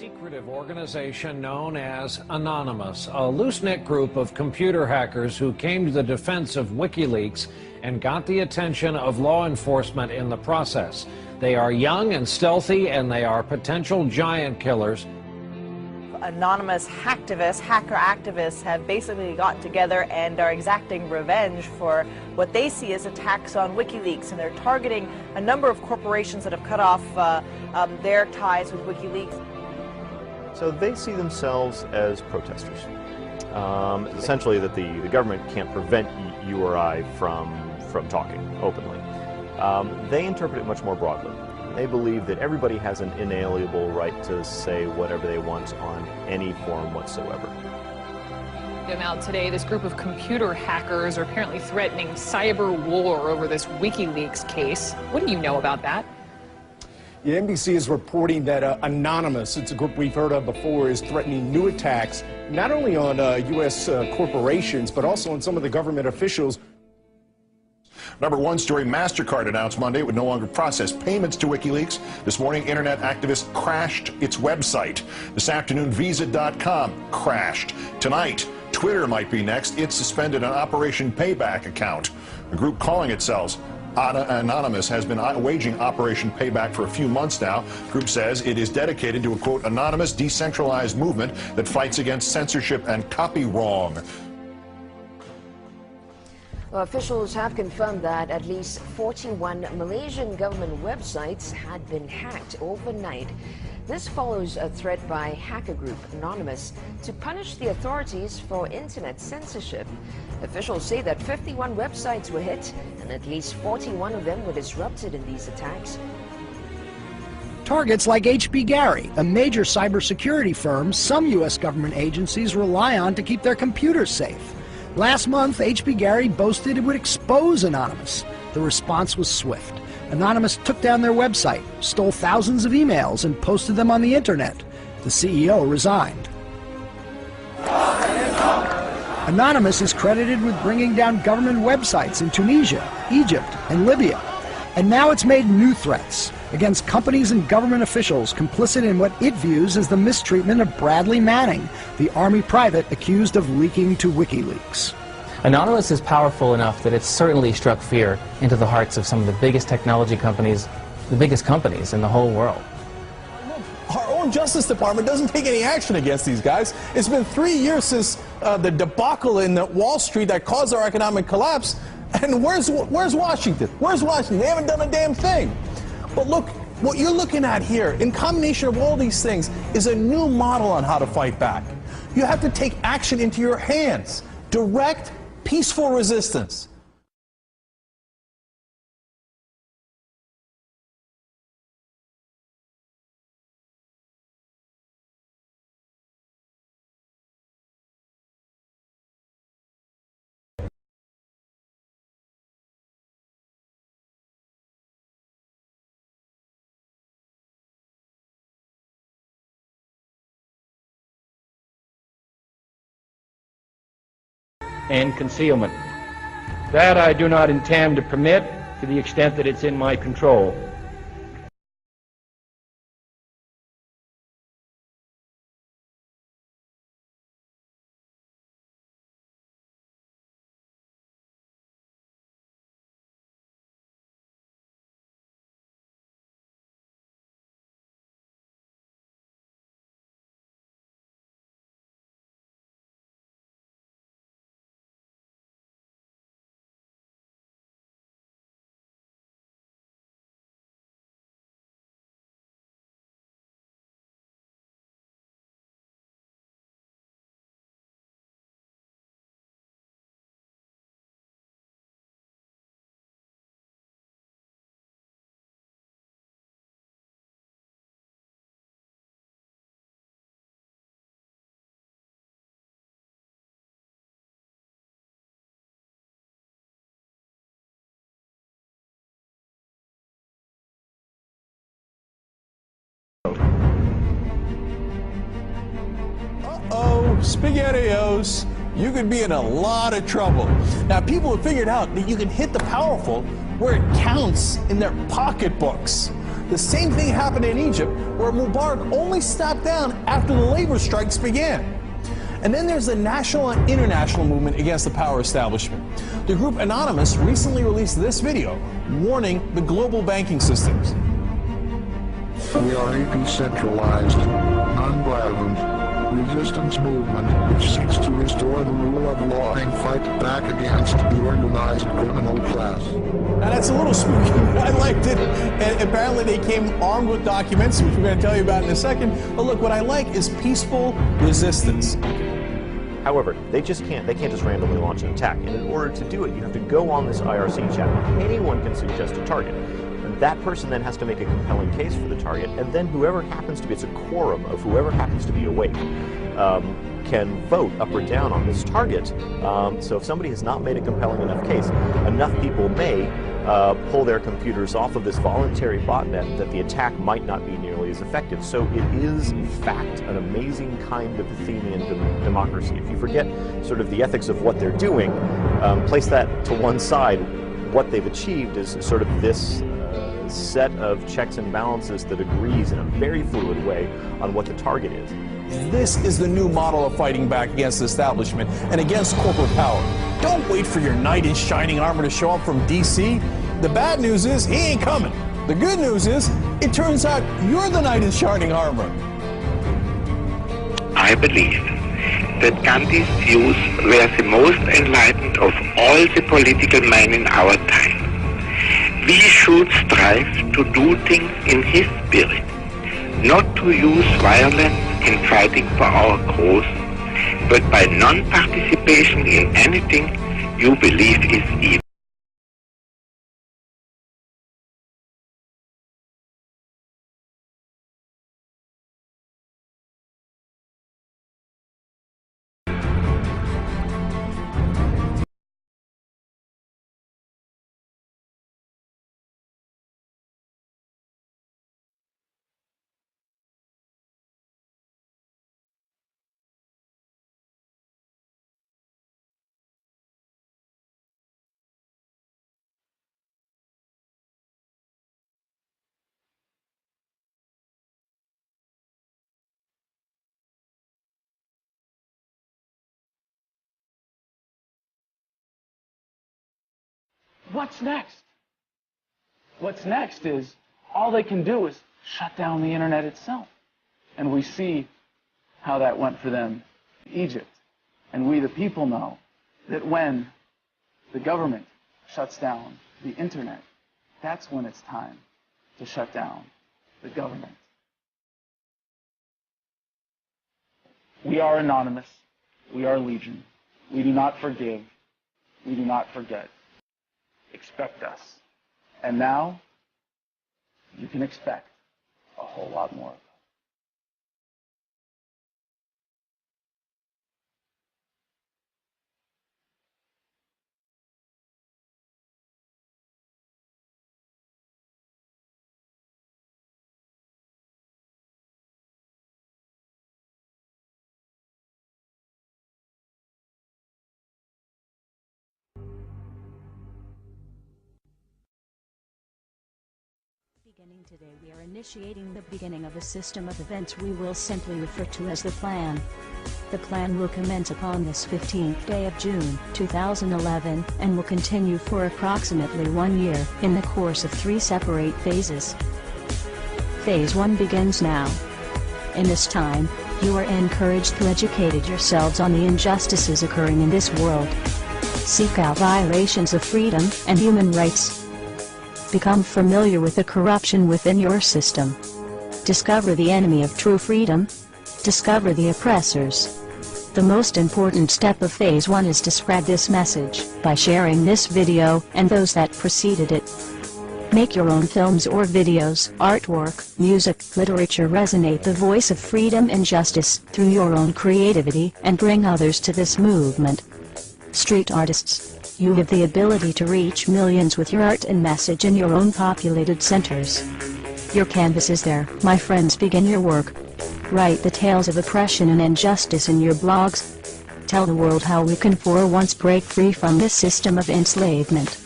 secretive organization known as Anonymous, a loose-knit group of computer hackers who came to the defense of WikiLeaks and got the attention of law enforcement in the process. They are young and stealthy, and they are potential giant killers. Anonymous hacker activists have basically gotten together and are exacting revenge for what they see as attacks on WikiLeaks, and they're targeting a number of corporations that have cut off their ties with WikiLeaks. So they see themselves as protesters. Essentially that the government can't prevent you or I from talking openly. They interpret it much more broadly. They believe that everybody has an inalienable right to say whatever they want on any forum whatsoever. Out today, this group of computer hackers are apparently threatening cyber war over this WikiLeaks case. What do you know about that? Yeah, NBC is reporting that Anonymous, it's a group we've heard of before, is threatening new attacks not only on U.S. corporations, but also on some of the government officials. Number one story, MasterCard announced Monday it would no longer process payments to WikiLeaks. This morning, internet activists crashed its website. This afternoon, Visa.com crashed. Tonight, Twitter might be next. It suspended an Operation Payback account. The group calling itself Anonymous has been waging Operation Payback for a few months now. The group says it is dedicated to a, quote, anonymous, decentralized movement that fights against censorship and copy wrong. Well, officials have confirmed that at least 41 Malaysian government websites had been hacked overnight. This follows a threat by hacker group Anonymous to punish the authorities for internet censorship. Officials say that 51 websites were hit and at least 41 of them were disrupted in these attacks. Targets like H.B. Gary, a major cybersecurity firm some U.S. government agencies rely on to keep their computers safe. Last month, H.B. Gary boasted it would expose Anonymous. The response was swift. Anonymous took down their website, stole thousands of emails, and posted them on the internet. The CEO resigned. Anonymous is credited with bringing down government websites in Tunisia, Egypt, and Libya. And now it's made new threats against companies and government officials complicit in what it views as the mistreatment of Bradley Manning, the Army private accused of leaking to WikiLeaks. Anonymous is powerful enough that it's certainly struck fear into the hearts of some of the biggest technology companies, the biggest companies in the whole world. Our own Justice Department doesn't take any action against these guys. It's been 3 years since the debacle in Wall Street that caused our economic collapse. And where's Washington? Where's Washington? They haven't done a damn thing. But look, what you're looking at here, in combination of all these things, is a new model on how to fight back. You have to take action into your hands. Direct, peaceful resistance. And concealment. That I do not intend to permit to the extent that it's in my control. Uh-oh, SpaghettiOs, you could be in a lot of trouble. Now, people have figured out that you can hit the powerful where it counts in their pocketbooks. The same thing happened in Egypt, where Mubarak only stepped down after the labor strikes began. And then there's the national and international movement against the power establishment. The group Anonymous recently released this video warning the global banking systems. We are a decentralized, nonviolent resistance movement which seeks to restore the rule of law and fight back against the organized criminal class. Now that's a little spooky, but I liked it. And apparently they came armed with documents, which we're going to tell you about in a second. But look, what I like is peaceful resistance. However, they can't just randomly launch an attack. And in order to do it, you have to go on this IRC channel. Anyone can suggest a target. That person then has to make a compelling case for the target, and then whoever happens to be, it's a quorum of whoever happens to be awake, can vote up or down on this target. So if somebody has not made a compelling enough case, enough people may pull their computers off of this voluntary botnet that the attack might not be nearly as effective. So it is, in fact, an amazing kind of Athenian democracy. If you forget sort of the ethics of what they're doing, place that to one side, what they've achieved is sort of this set of checks and balances that agrees in a very fluid way on what the target is. This is the new model of fighting back against the establishment and against corporate power. Don't wait for your knight in shining armor to show up from DC. The bad news is he ain't coming. The good news is it turns out you're the knight in shining armor. I believe that Gandhi's views were the most enlightened of all the political men in our time. We should strive to do things in his spirit, not to use violence in fighting for our cause, but by non-participation in anything you believe is evil. What's next? What's next is all they can do is shut down the internet itself. And we see how that went for them in Egypt. And we, the people, know that when the government shuts down the internet, that's when it's time to shut down the government. We are Anonymous. We are Legion. We do not forgive. We do not forget. Expect us. And now, you can expect a whole lot more. Beginning today, we are initiating the beginning of a system of events we will simply refer to as the Plan. The Plan will commence upon this 15th day of June, 2011, and will continue for approximately 1 year, in the course of 3 separate phases. Phase 1 begins now. In this time, you are encouraged to educate yourselves on the injustices occurring in this world. Seek out violations of freedom and human rights. Become familiar with the corruption within your system. Discover the enemy of true freedom. Discover the oppressors. The most important step of Phase 1 is to spread this message by sharing this video and those that preceded it. Make your own films or videos, artwork, music, literature resonate the voice of freedom and justice through your own creativity and bring others to this movement. Street artists, you have the ability to reach millions with your art and message in your own populated centers. Your canvas is there, my friends. Begin your work. Write the tales of oppression and injustice in your blogs. Tell the world how we can for once break free from this system of enslavement.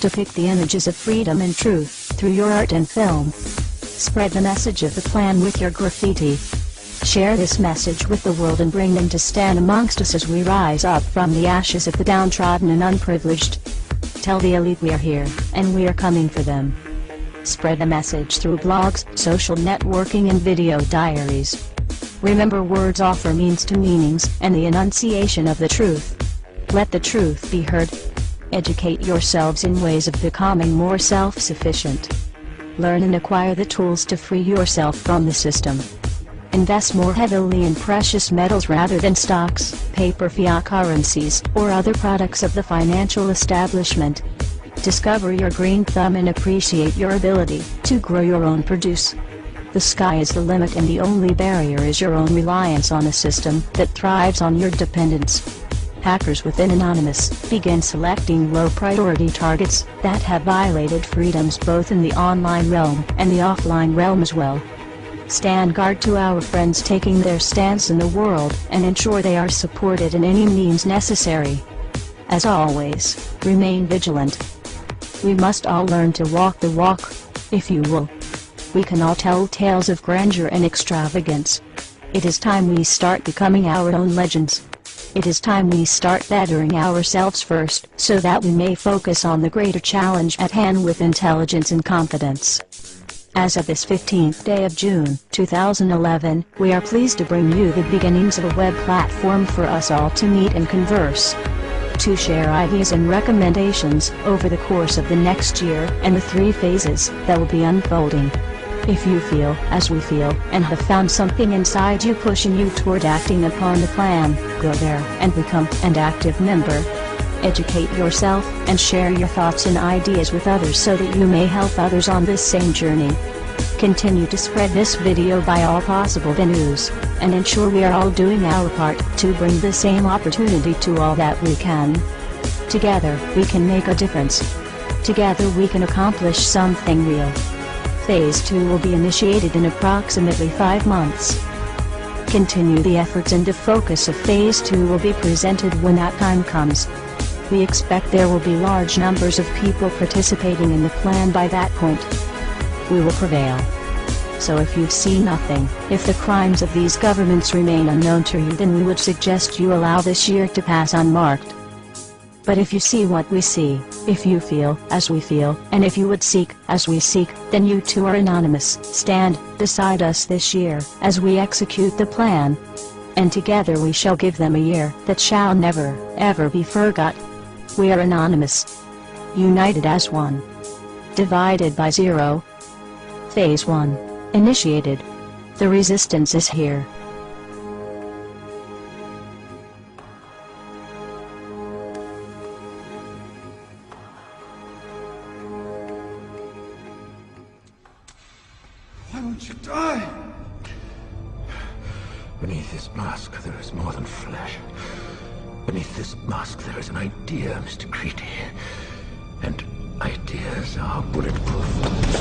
Depict the images of freedom and truth through your art and film. Spread the message of the plan with your graffiti. Share this message with the world and bring them to stand amongst us as we rise up from the ashes of the downtrodden and unprivileged. Tell the elite we are here, and we are coming for them. Spread the message through blogs, social networking and video diaries. Remember, words offer means to meanings and the enunciation of the truth. Let the truth be heard. Educate yourselves in ways of becoming more self-sufficient. Learn and acquire the tools to free yourself from the system. Invest more heavily in precious metals rather than stocks, paper fiat currencies, or other products of the financial establishment. Discover your green thumb and appreciate your ability to grow your own produce. The sky is the limit, and the only barrier is your own reliance on a system that thrives on your dependence. Hackers within Anonymous begin selecting low-priority targets that have violated freedoms both in the online realm and the offline realm as well. Stand guard to our friends taking their stance in the world and ensure they are supported in any means necessary. As always, remain vigilant. We must all learn to walk the walk, if you will. We can all tell tales of grandeur and extravagance. It is time we start becoming our own legends. It is time we start bettering ourselves first, so that we may focus on the greater challenge at hand with intelligence and confidence. As of this 15th day of June, 2011, we are pleased to bring you the beginnings of a web platform for us all to meet and converse. To share ideas and recommendations over the course of the next year and the 3 phases that will be unfolding. If you feel, as we feel, and have found something inside you pushing you toward acting upon the plan, go there and become an active member. Educate yourself and share your thoughts and ideas with others so that you may help others on this same journey. Continue to spread this video by all possible venues, and ensure we are all doing our part to bring the same opportunity to all that we can. Together, we can make a difference. Together we can accomplish something real. Phase 2 will be initiated in approximately 5 months. Continue the efforts, and the focus of Phase 2 will be presented when that time comes. We expect there will be large numbers of people participating in the plan by that point. We will prevail. So if you see nothing, if the crimes of these governments remain unknown to you, then we would suggest you allow this year to pass unmarked. But if you see what we see, if you feel as we feel, and if you would seek as we seek, then you too are anonymous. Stand beside us this year as we execute the plan. And together we shall give them a year that shall never, ever be forgot. We are anonymous. United as one. Divided by 0. Phase 1. Initiated. The resistance is here. Why won't you die? Beneath this mask, there is more than flesh. Beneath this mask, there is an idea, Mr. Creedy. And ideas are bulletproof.